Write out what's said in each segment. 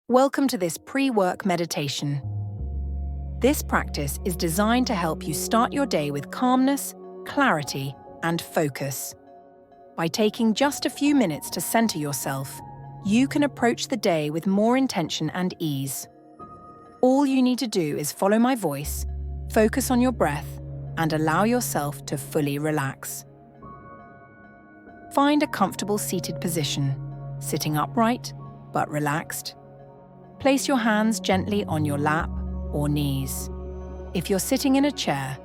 Welcome to this pre-work meditation. This practice is designed to help you start your day with calmness, clarity, and focus. By taking just a few minutes to center yourself, you can approach the day with more intention and ease. All you need to do is follow my voice, focus on your breath, and allow yourself to fully relax. Find a comfortable seated position, sitting upright but relaxed. Place your hands gently on your lap or knees. If you're sitting in a chair,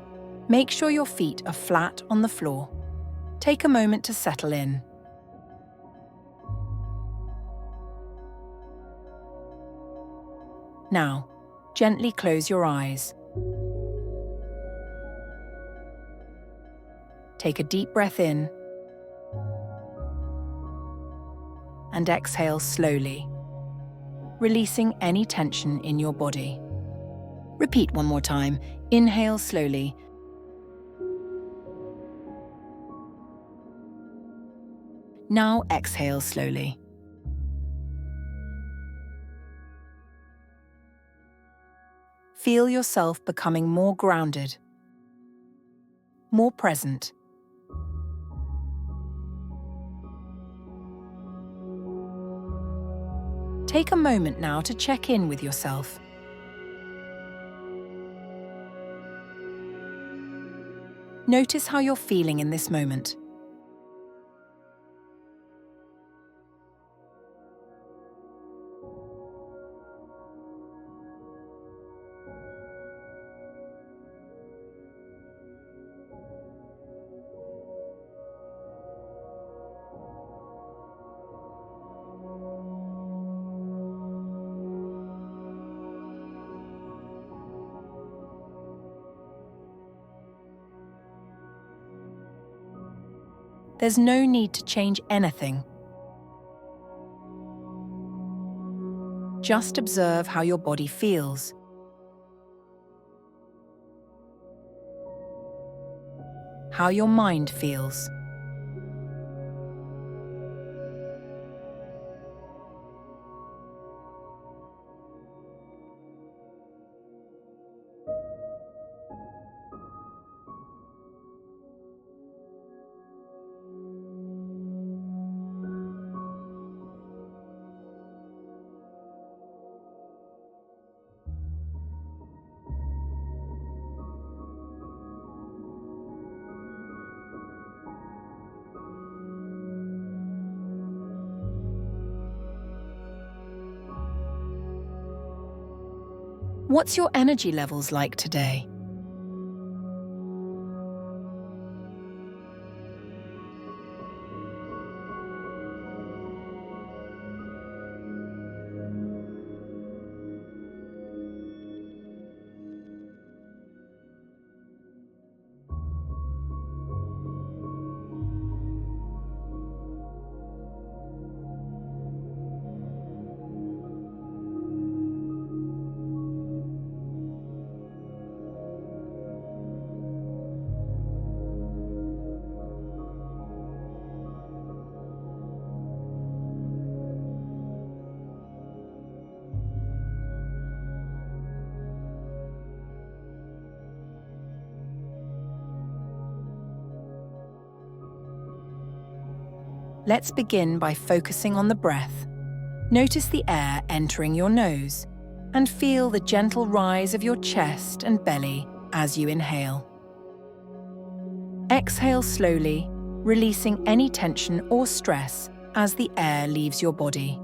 make sure your feet are flat on the floor. Take a moment to settle in. Now, gently close your eyes. Take a deep breath in and exhale slowly, releasing any tension in your body. Repeat one more time. Inhale slowly. Now exhale slowly. Feel yourself becoming more grounded, more present. Take a moment now to check in with yourself. Notice how you're feeling in this moment. There's no need to change anything. Just observe how your body feels. How your mind feels. What's your energy levels like today? Let's begin by focusing on the breath. Notice the air entering your nose and feel the gentle rise of your chest and belly as you inhale. Exhale slowly, releasing any tension or stress as the air leaves your body.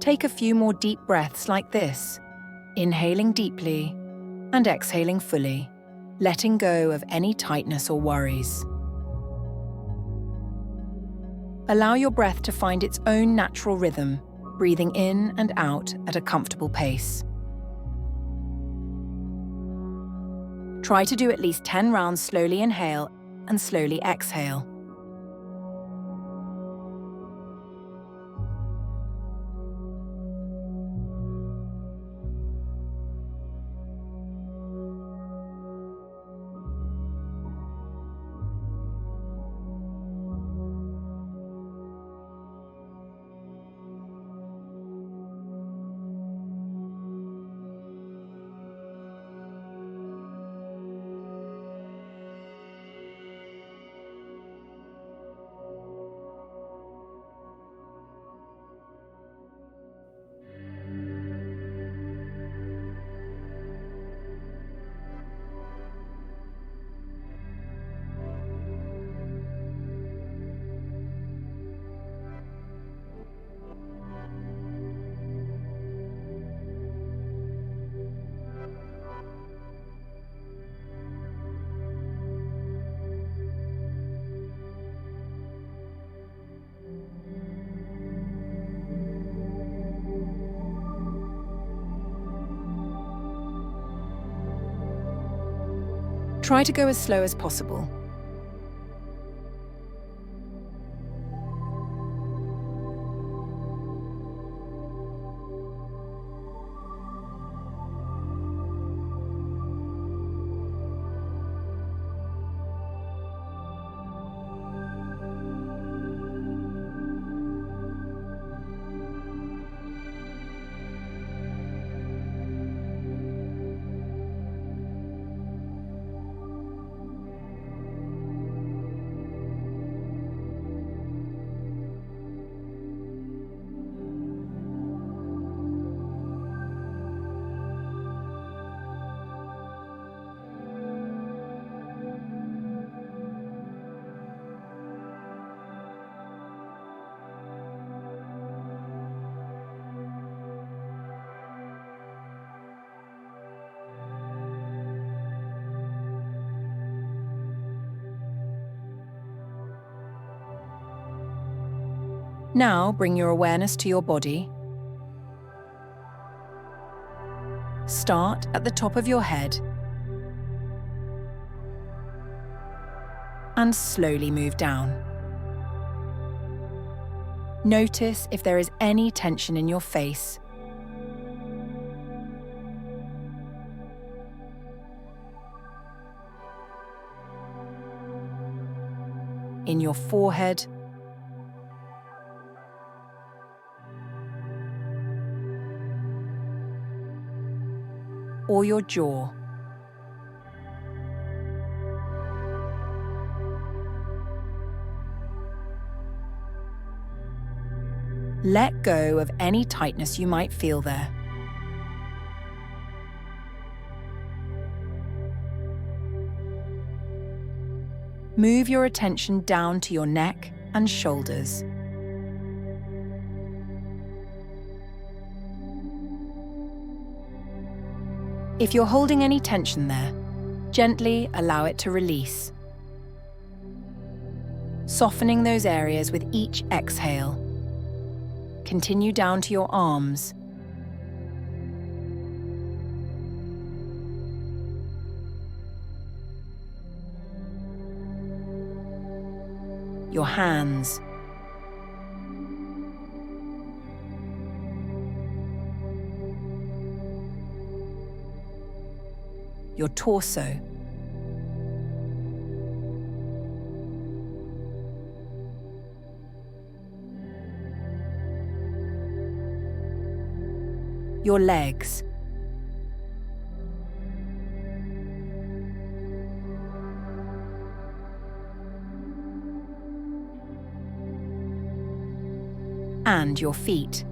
Take a few more deep breaths like this, inhaling deeply and exhaling fully, letting go of any tightness or worries. Allow your breath to find its own natural rhythm, breathing in and out at a comfortable pace. Try to do at least 10 rounds. Slowly inhale and slowly exhale. Try to go as slow as possible. Now bring your awareness to your body. Start at the top of your head and slowly move down. Notice if there is any tension in your face. In your forehead, or your jaw. Let go of any tightness you might feel there. Move your attention down to your neck and shoulders. If you're holding any tension there, gently allow it to release, softening those areas with each exhale. Continue down to your arms, your hands, your torso, your legs, and your feet.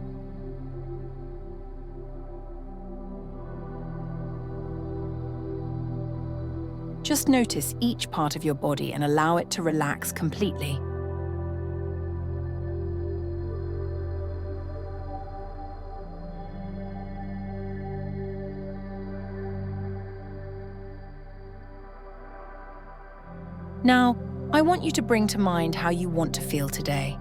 Just notice each part of your body and allow it to relax completely. Now, I want you to bring to mind how you want to feel today.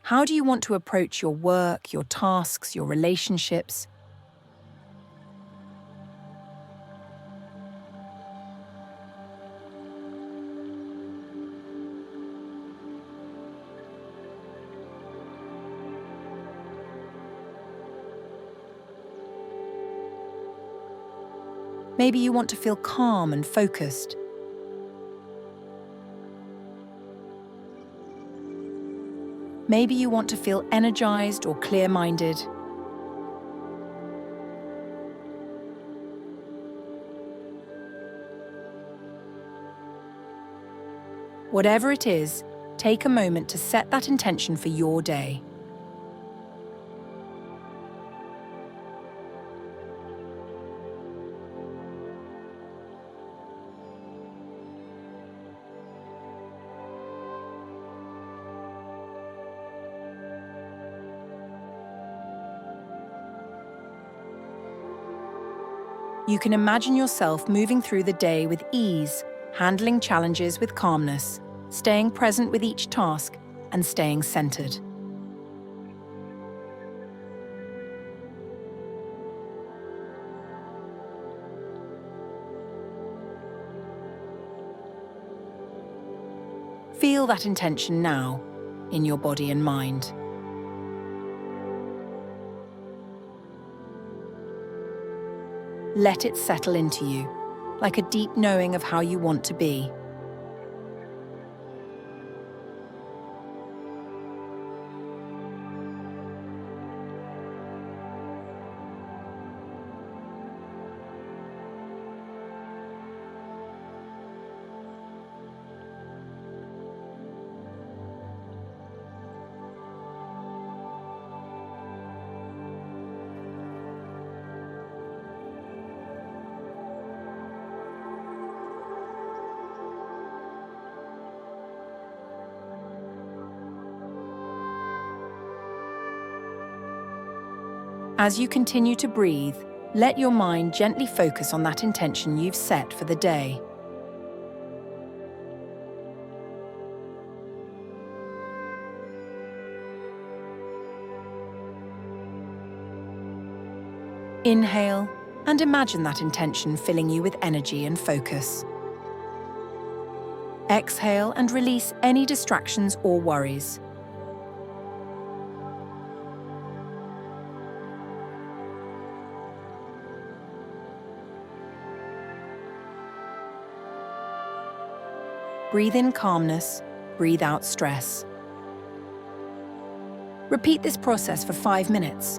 How do you want to approach your work, your tasks, your relationships? Maybe you want to feel calm and focused. Maybe you want to feel energized or clear-minded. Whatever it is, take a moment to set that intention for your day. You can imagine yourself moving through the day with ease, handling challenges with calmness, staying present with each task, and staying centered. Feel that intention now, in your body and mind. Let it settle into you, like a deep knowing of how you want to be. As you continue to breathe, let your mind gently focus on that intention you've set for the day. Inhale and imagine that intention filling you with energy and focus. Exhale and release any distractions or worries. Breathe in calmness, breathe out stress. Repeat this process for 5 minutes.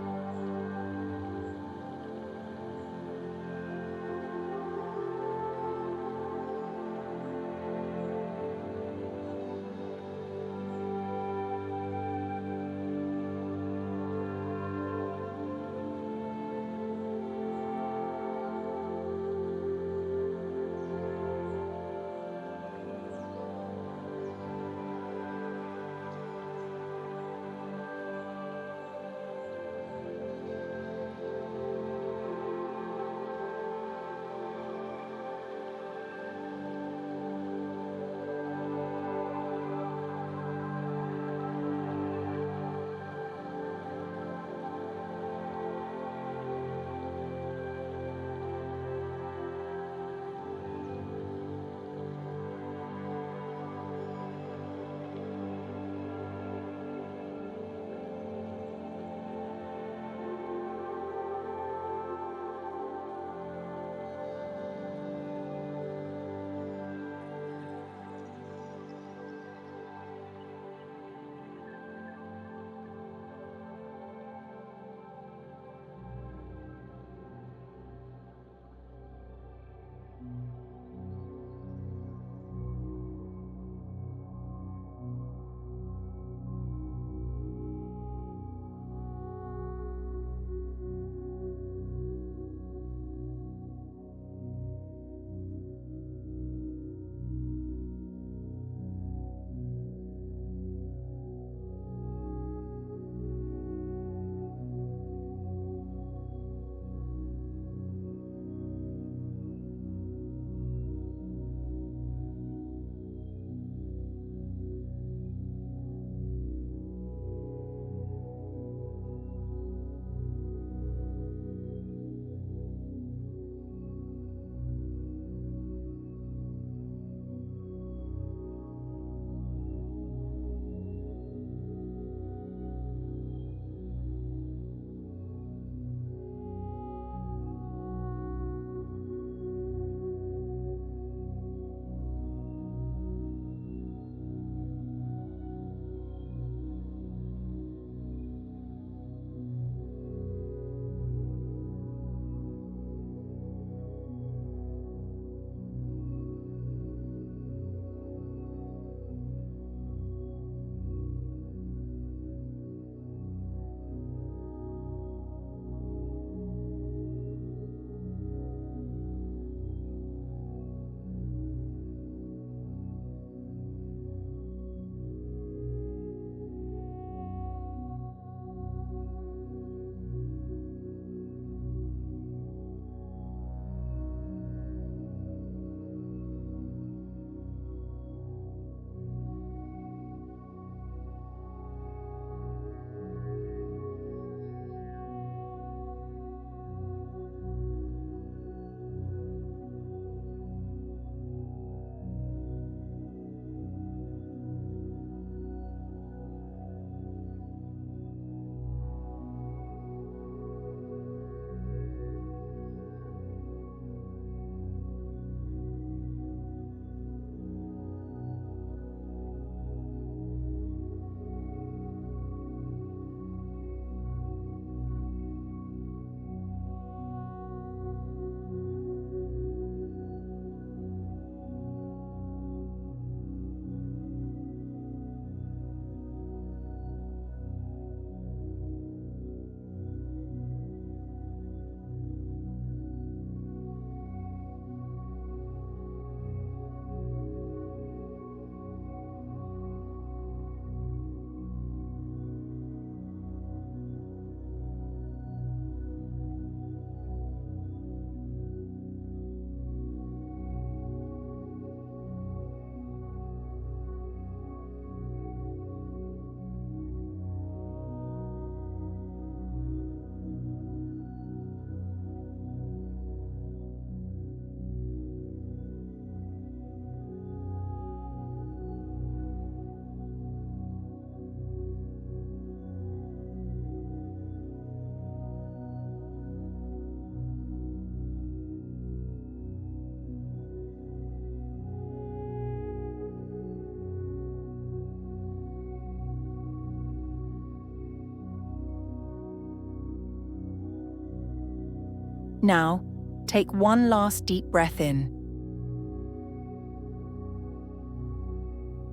Now, take one last deep breath in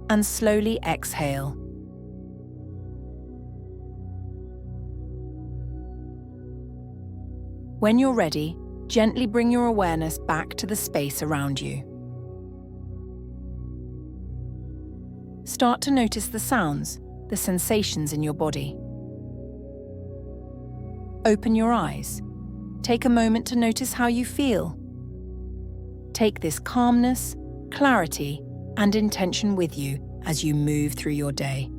and slowly exhale. When you're ready, gently bring your awareness back to the space around you. Start to notice the sounds, the sensations in your body. Open your eyes. Take a moment to notice how you feel. Take this calmness, clarity, and intention with you as you move through your day.